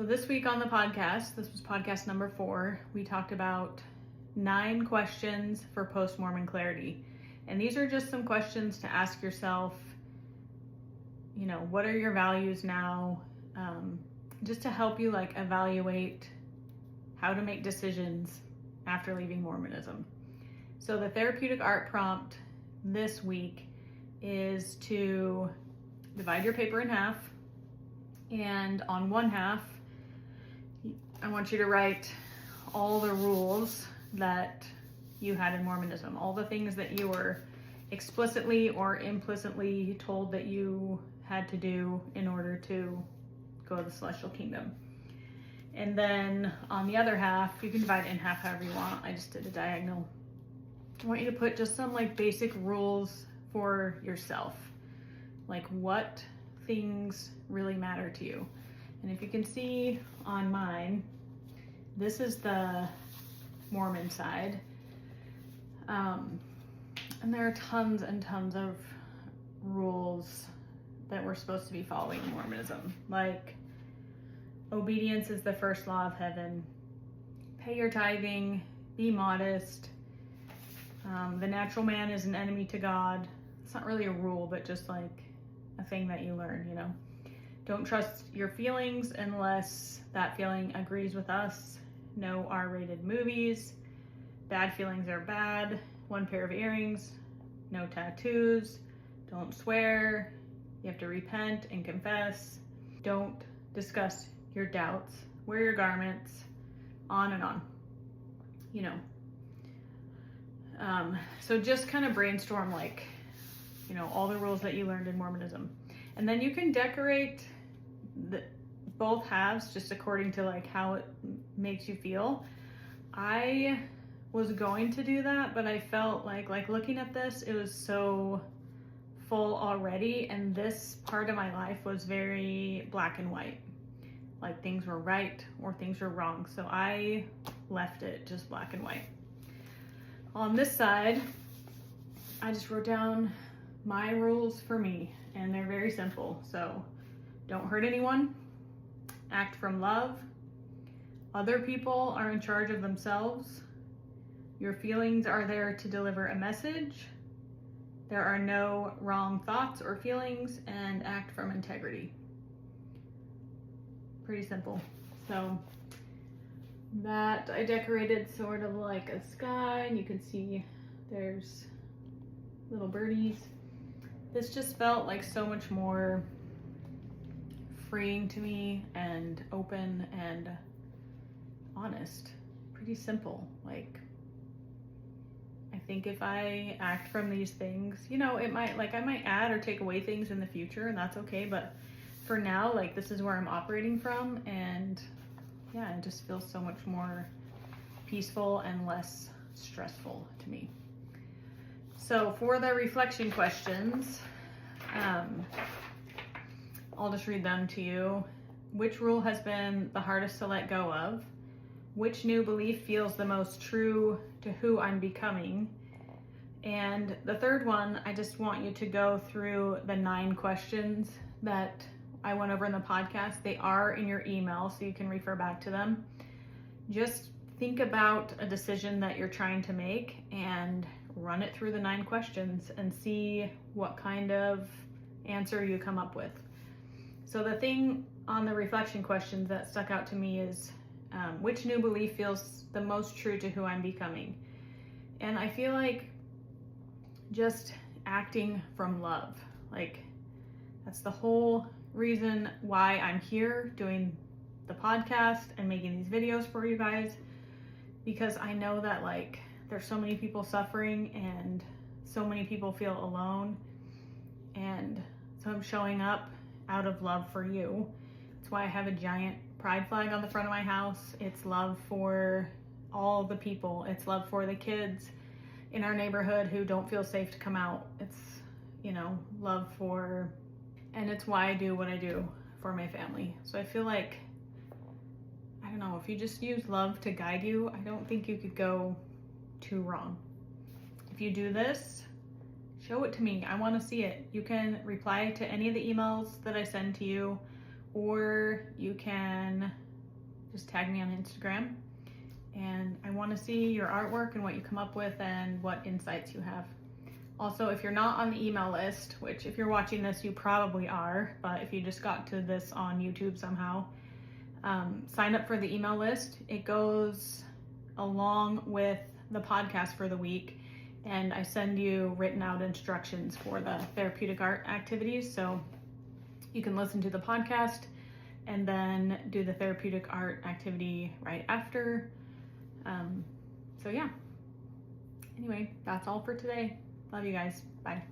So this week on the podcast, this was podcast number 4, we talked about 9 questions for post-Mormon clarity. And these are just some questions to ask yourself, what are your values now? Just to help you evaluate how to make decisions after leaving Mormonism. So the therapeutic art prompt this week is to divide your paper in half, and on one half I want you to write all the rules that you had in Mormonism, all the things that you were explicitly or implicitly told that you had to do in order to go to the celestial kingdom. And then on the other half, you can divide it in half however you want. I just did a diagonal. I want you to put just some basic rules for yourself. What things really matter to you. And if you can see on mine, this is the Mormon side. And there are tons and tons of rules that we're supposed to be following in Mormonism. Obedience is the first law of heaven. Pay your tithing. Be modest. The natural man is an enemy to God. It's not really a rule, but just a thing that you learn, Don't trust your feelings unless that feeling agrees with us. No R-rated movies. Bad feelings are bad. 1 pair of earrings. No tattoos. Don't swear. You have to repent and confess. Don't discuss your doubts. Wear your garments. On and on. So just kind of brainstorm all the rules that you learned in Mormonism. And then you can decorate both halves just according to how it makes you feel. I was going to do that, but I felt like looking at this, it was so full already, and this part of my life was very black and white. Things were right or things were wrong. So I left it just black and white. On this side, I just wrote down my rules for me, and they're very simple. So don't hurt anyone, act from love, other people are in charge of themselves, your feelings are there to deliver a message, there are no wrong thoughts or feelings, and act from integrity. Pretty simple. So that I decorated sort of like a sky, and you can see there's little birdies. This just felt so much more freeing to me and open and honest. Pretty simple. I think if I act from these things, it might I might add or take away things in the future, and that's okay, but for now, this is where I'm operating from, and yeah, it just feels so much more peaceful and less stressful to me. So for the reflection questions, I'll just read them to you. Which rule has been the hardest to let go of? Which new belief feels the most true to who I'm becoming? And the third one, I just want you to go through the 9 questions that I went over in the podcast. They are in your email, so you can refer back to them. Just think about a decision that you're trying to make and run it through the 9 questions and see what kind of answer you come up with. So the thing on the reflection questions that stuck out to me is which new belief feels the most true to who I'm becoming? And I feel just acting from love. That's the whole reason why I'm here doing the podcast and making these videos for you guys, because I know that there's so many people suffering and so many people feel alone, and so I'm showing up out of love for you. That's why I have a giant pride flag on the front of my house. It's love for all the people. It's love for the kids in our neighborhood who don't feel safe to come out. It's love for, and it's why I do what I do for my family. So I feel I don't know, if you just use love to guide you, I don't think you could go too wrong. If you do this, show it to me. I want to see it. You can reply to any of the emails that I send to you, or you can just tag me on Instagram. And I want to see your artwork and what you come up with and what insights you have. Also, if you're not on the email list, which if you're watching this, you probably are, but if you just got to this on YouTube somehow, sign up for the email list. It goes along with the podcast for the week, and I send you written out instructions for the therapeutic art activities, so you can listen to the podcast and then do the therapeutic art activity right after. So yeah. Anyway, that's all for today. Love you guys. Bye.